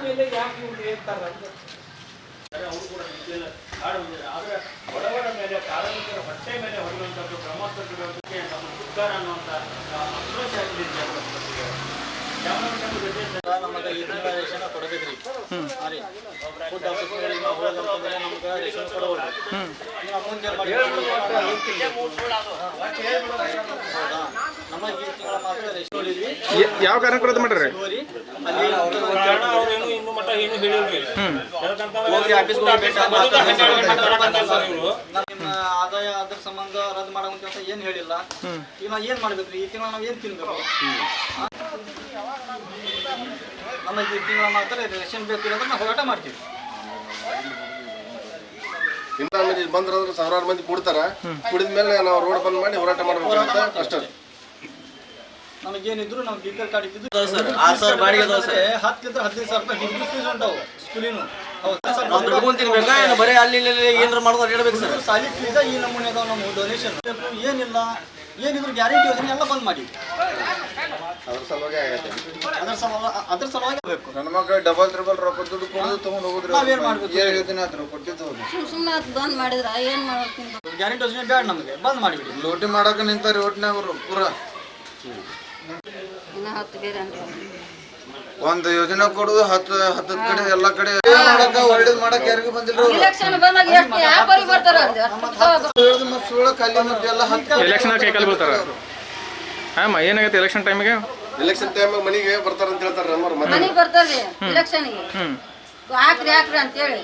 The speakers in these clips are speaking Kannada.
ಆಮೇಲೆ ಯಾಕೆ ಇವ್ರು ಹೇಳ್ತಾರೆ ಅಂತ ಅವರು ಕೂಡ ಆದರೆ ಬಡವರ ಮೇಲೆ ಕಾರ್ಮಿಕರ ಹೊಟ್ಟೆ ಮೇಲೆ ಹೊಡೆಯುವಂಥದ್ದು ಕ್ರಮಕ್ಕೆ ನಮ್ಮ ಸರ್ಕಾರ ಅನ್ನುವಂಥ ಅಪ್ರೋಚ್ ಆಗಿದೆ. ನಮಗೆ ಈ ತಿಂಗಳ ರೇಷನ್ ಕೊಡಬೇಕ್ರಿ. ಫುಡ್ ಆಫೀಸ್ಗಳಿಗೆ ಹೋಗೋದಂತಂದ್ರೆ ನಮ್ಗೆ ರೇಷನ್ ಕೊಡೋರು ನಮಗೆ ಈ ತಿಂಗಳ ಮಾತ್ರ ರೇಷನ್ ಯಾವ ಕಾರಣ ಕೊಡೋದು ಮಾಡ್ರಿ ಅವ್ರೇನು ಇನ್ನು ಮಟ್ಟ ಏನು ಹೇಳಿಲ್ರಿ. ನಿಮ್ಮ ಆದಾಯ ಅದ್ರ ಸಂಬಂಧ ರದ್ದು ಮಾಡುವಂತ ಏನ್ ಹೇಳಿಲ್ಲ. ಈಗ ನಾವು ಏನ್ ಮಾಡ್ಬೇಕ್ರಿ? ಈ ತಿಂಗಳ ನಾವು ಏನ್ ತಿನ್ಬೇಕು? ನಮಗೆ ಈ ತಿಂಗಳ ಮಾತ್ರ ರೇಷನ್ ಬೇಕು ಅಂದ್ರೆ ನಾವು ಹೋರಾಟ ಮಾಡ್ತೀವಿ. ಬಂದ್ರೆ ಸಾವಿರಾರು ಮಂದಿ ಕೊಡ್ತಾರ, ಕುಡಿದ ಮೇಲೆ ನಾವು ರೋಡ್ ಬಂದ್ ಮಾಡಿ ಹೋರಾಟ ಮಾಡ್ಬೇಕು ಅಷ್ಟೇ. ನಮಗೇನಿದ್ರು ನಾವು ಬಿಪಿಎಲ್ ಕಾರ್ಡ್ ಇದ್ದಿದ್ದು 10,000 ಬಾಡಿಗೆ 10 15,000 ರೂಪಾಯಿ ಡಿಗ್ರಿ ಫೀಸ್ ಉಂಟಾವು ಸ್ಕೂಲಿನ. ಬರೀ ಅಲ್ಲಿ ಏನಾರ ಮಾಡೋದು ಅಡ್ಡಾಡ್ಬೇಕು ಸರ್. ಸಾಲಿಡ್ ಫೀಸ್ ಈ ನಮೂನೆ ಅದಾವ. ನಮ್ಮ ಡೊನೇಷನ್ ಏನಿಲ್ಲ, ಏನಿದ್ರು ಗ್ಯಾರಂಟಿ ಯೋಜನೆ ಎಲ್ಲ ಬಂದ್ ಮಾಡಿ ಅದ್ರ ಸಲುವಾಗಿ ಆಗತ್ತೆ. ಅದ್ರ ಸಲುವಾಗಿ ಬೇಕು. ನನ್ನ ಮಕ್ಕಳು ಡಬಲ್ ಟ್ರಿಬಲ್ ರೊಕ್ಕ ದುಡ್ಡು ಕೊಡೋದು ತಗೊಂಡು ಹೋಗುದ್ರೆ ನಾವೇನ್ ಮಾಡ್ಬೇಕು? ಯೋಜನೆ ಆದ್ರು ಕೊಟ್ಟಿದ್ದು ಸುಮ್ಮನೆ ಬಂದ್ ಮಾಡಿದ್ರ ಏನ್ ಮಾಡ್ತೀನಿ? ಗ್ಯಾರಂಟಿ ಯೋಜನೆ ಬೇಡ ನಮಗೆ, ಬಂದ್ ಮಾಡಿಬಿಡಿ. ಲೋಟಿ ಮಾಡಕ ನಿಂತಾರೆ ಒಟ್ಟಿನಾಗ ಪೂರಾ ಒಂದು ಯೋಜನೆ ಕೊಡುದು 10 ಕಡೆ ಎಲ್ಲ ಕಡೆ ಒಳ್ಳೇದ್ ಮಾಡಕ್ ಯಾರಿಗೂ ಬಂದಿಲ್ಲ. ಎಲೆಕ್ಷನ್ ಕೈಕಲ್ ಬೀಳ್ತಾರ. ಏನಾಗೈತೆ ಎಲೆಕ್ಷನ್ ಟೈಮಿಗೆ? ಎಲೆಕ್ಷನ್ ಟೈಮ್ ಮನೆಗೆ ಬರ್ತಾರ ಅಂತ ಹೇಳ್ತಾರ. ಮನೆಗೆ ಬರ್ತಾರ್ರಿ ಎಲೆಕ್ಷನ್ ಹಾಕ್ರಿ ಅಂತ ಹೇಳಿ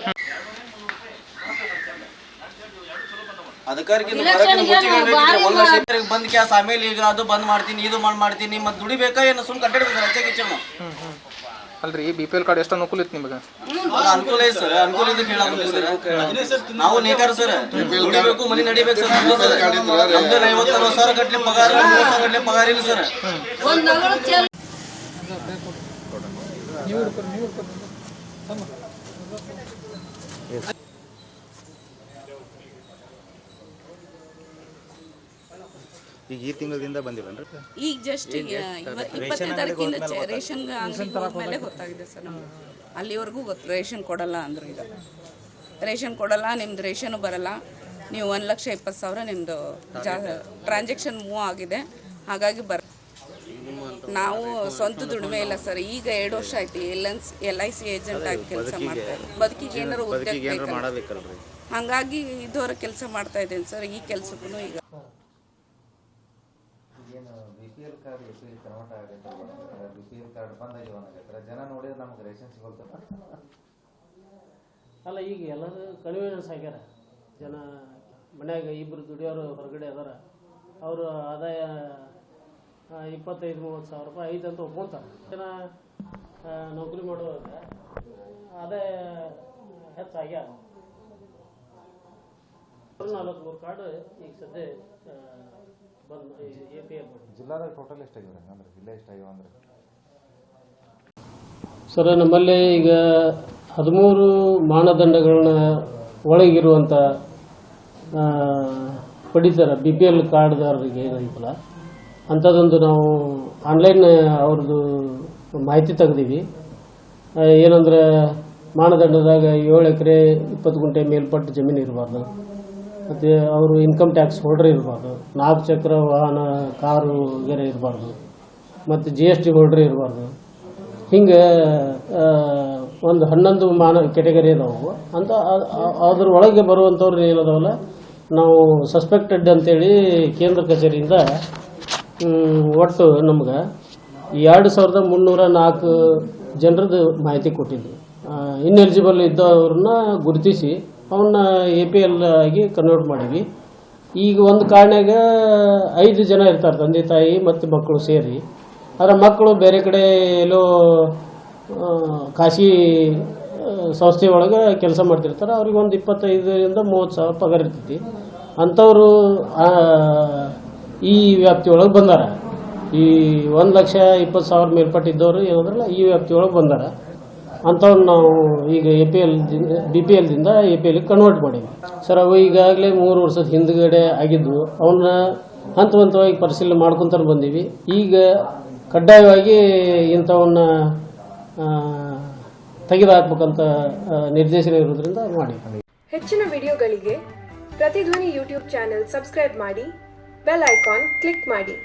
ಬಂದ್ ಕ್ಯಾಸ್ ಆಮೇಲೆ ಈಗ ಅದು ಬಂದ್ ಮಾಡ್ತೀನಿ, ಇದು ಮಾಡ್ತೀನಿ, ಮತ್ತೆ ದುಡಿಬೇಕಾ ಏನು ಸುಮ್ ಕಟ್ಟಿಡ್ಬೇಕು ಹೆಚ್ಚೆ ಕಿಚ್ಚನು. ಅಲ್ರಿ ಬಿಪಿಎಲ್ ಕಾರ್ಡ್ ಎಷ್ಟು ಅನುಕೂಲ ಇತ್ತು ನಿಮಗೆ? ಅನುಕೂಲ ಐತೆ ಸರ್. ಅನುಕೂಲ ಇದಕ್ಕೆ ನಾವು ನೇಕಾರ ಸರ್. ದುಡಿಬೇಕು, ಮನೆ ನಡಿಬೇಕು ಸರ್. ನಮ್ದು 50-60 ಗಂಟೆ ಪಗಾರ, 30 ಗಂಟೆ ಪಗಾರ ಇಲ್ಲ ಸರ್. ಈಗ ಈ ತಿಂಗಳಿಂದ ಬಂದಿರನ್ರಿ? ಈಗ ಜಸ್ಟ್ 20ನೇ ತಾರೀಕಿಂದ ರೇಷನ್ ಮೇಲೆ ಗೊತ್ತಾಗಿದೆ ಸರ್. ನಮ್ಗೆ ಅಲ್ಲಿವರೆಗೂ ರೇಷನ್ ಕೊಡಲ್ಲ ಅಂದರು. ಈಗ ರೇಷನ್ ಕೊಡಲ್ಲ, ನಿಮ್ದು ರೇಷನ್ ಬರಲ್ಲ, ನೀವು 1,20,000 ನಿಮ್ಮದು ಟ್ರಾನ್ಸಾಕ್ಷನ್ ಮೂವ್ ಆಗಿದೆ, ಹಾಗಾಗಿ ನಾವು ಸ್ವಂತ ದುಡಿಮೆ ಇಲ್ಲ ಸರ್. ಈಗ 2 ವರ್ಷ ಆಯ್ತು LIC ಏಜೆಂಟ್ ಆಗಿ ಕೆಲಸ ಮಾಡ್ತಾ ಇದ್ದೀವಿ. ಬದುಕಿಗೆ ಏನಾರು ಉದ್ಯೋಗ ಮಾಡಬೇಕಲ್ರಿ, ಹಾಗಾಗಿ ಇದುವರೆ ಕೆಲಸ ಮಾಡ್ತಾ ಇದ್ದೇನೆ ಸರ್. ಈ ಕೆಲಸಕ್ಕೂ ಈಗ ಬಿಪಿಎಲ್ ಕಾರ್ಡ್ ಕನ್ವರ್ಟ್ ಆಗೈತೆ. ಬಿಪಿಎಲ್ ಕಾರ್ಡ್ ಬಂದಾಗಿವನಾಗೈತೆ, ಜನ ನೋಡಿದ್ರೆ ನಮ್ಗೆ ರೇಷನ್ ಸಿಗೋಲ್ತ ಅಲ್ಲ. ಈಗ ಎಲ್ಲರೂ ಕನ್ವೀನಿಯನ್ಸ್ ಆಗ್ಯಾರ. ಜನ ಮನ್ಯಾಗ ಇಬ್ಬರು ದುಡಿಯೋರು ಹೊರಗಡೆ ಅದಾರ. ಅವರು ಆದಾಯ 25-30 ಸಾವಿರ ರೂಪಾಯಿ ಐತೆ ಅಂತ ಒಪ್ಕೊಂತಾರೆ. ಜನ ನೌಕರಿ ಮಾಡುವಾಗ ಆದಾಯ ಹೆಚ್ಚಾಗ್ಯಾರ. 43 ಕಾರ್ಡ್ ಈಗ ಸದ್ಯ ಜಿಲ್ಲಾದಾಗ ಟೋಟಲ್ ಎಷ್ಟಾಗಿವೆ ಅಂದ್ರೆ ಜಿಲ್ಲೆ ಎಷ್ಟಾಗಿವೆ ಅಂದ್ರೆ ಸರ್? ನಮ್ಮಲ್ಲಿ ಈಗ 13 ಮಾನದಂಡಗಳನ್ನ ಒಳಗಿರುವಂಥ ಪಡಿತರ BPL ಕಾರ್ಡ್ದಾರರಿಗೆ ಏನಂತಲ್ಲ ಅಂಥದ್ದೊಂದು ನಾವು ಆನ್ಲೈನ್ ಅವ್ರದ್ದು ಮಾಹಿತಿ ತೆಗ್ದೀವಿ. ಏನಂದ್ರೆ ಮಾನದಂಡದಾಗ 7 ಎಕರೆ 20 ಗುಂಟೆ ಮೇಲ್ಪಟ್ಟು ಜಮೀನು ಇರಬಾರ್ದು, ಮತ್ತು ಅವರು ಇನ್ಕಮ್ ಟ್ಯಾಕ್ಸ್ ಹೋಲ್ಡರ್ ಇರಬಾರ್ದು, 4 ಚಕ್ರ ವಾಹನ ಕಾರು ವಗೇರೆ ಇರಬಾರ್ದು, ಮತ್ತು GST ಹೋಲ್ಡರ್ ಇರಬಾರ್ದು. ಹಿಂಗೆ ಒಂದು 11 ಕೆಟಗರಿ ಅದಾವು ಅಂತ. ಅದ್ರ ಒಳಗೆ ಬರುವಂಥವ್ರು ಏನದಾವಲ್ಲ, ನಾವು ಸಸ್ಪೆಕ್ಟೆಡ್ ಅಂತೇಳಿ ಕೇಂದ್ರ ಕಚೇರಿಯಿಂದ ಒಟ್ಟು ನಮ್ಗೆ 2,304 ಜನರದ್ದು ಮಾಹಿತಿ ಕೊಟ್ಟಿದ್ದು. ಇನ್ಎಲಿಜಿಬಲ್ ಇದ್ದವ್ರನ್ನ ಗುರುತಿಸಿ ಅವನ್ನ APL ಆಗಿ ಕನ್ವರ್ಟ್ ಮಾಡೀವಿ. ಈಗ ಒಂದು ಕಾರ್ಡ್ನಾಗ 5 ಜನ ಇರ್ತಾರೆ, ತಂದೆ ತಾಯಿ ಮತ್ತು ಮಕ್ಕಳು ಸೇರಿ. ಅದರ ಮಕ್ಕಳು ಬೇರೆ ಕಡೆ ಎಲ್ಲೋ ಖಾಸಗಿ ಸಂಸ್ಥೆ ಒಳಗೆ ಕೆಲಸ ಮಾಡ್ತಿರ್ತಾರೆ. ಅವ್ರಿಗೆ ಒಂದು 25,000 ರಿಂದ 30,000 ಪಗಾರ ಇರ್ತೈತಿ. ಅಂಥವರು ಈ ವ್ಯಾಪ್ತಿ ಒಳಗೆ ಬಂದಾರ. ಈ 1,20,000 ಮೇಲ್ಪಟ್ಟಿದ್ದವರು ಏನಂದ್ರಲ್ಲ ಈ ವ್ಯಾಪ್ತಿ ಒಳಗೆ ಬಂದಾರ. ಅಂಥವ್ರು ನಾವು ಈಗ BPLದಿಂದ APLಗೆ ಕನ್ವರ್ಟ್ ಮಾಡೀವಿ ಸರ್. ಅವು ಈಗಾಗಲೇ 3 ವರ್ಷದ ಹಿಂದ್ಗಡೆ ಆಗಿದ್ವು. ಅವನ್ನ ಹಂತವಾಗಿ ಪರಿಶೀಲನೆ ಮಾಡ್ಕೊತ ಬಂದೀವಿ. ಈಗ ಕಡ್ಡಾಯವಾಗಿ ಇಂಥವನ್ನ ತೆಗೆದುಹಾಕ್ಬೇಕಂತ ನಿರ್ದೇಶನ ಇರೋದ್ರಿಂದ ಮಾಡಿ. ಹೆಚ್ಚಿನ ವಿಡಿಯೋಗಳಿಗೆ ಪ್ರತಿಧ್ವನಿ ಯೂಟ್ಯೂಬ್ ಚಾನೆಲ್ ಸಬ್ಸ್ಕ್ರೈಬ್ ಮಾಡಿ, ಬೆಲ್ ಐಕಾನ್ ಕ್ಲಿಕ್ ಮಾಡಿ.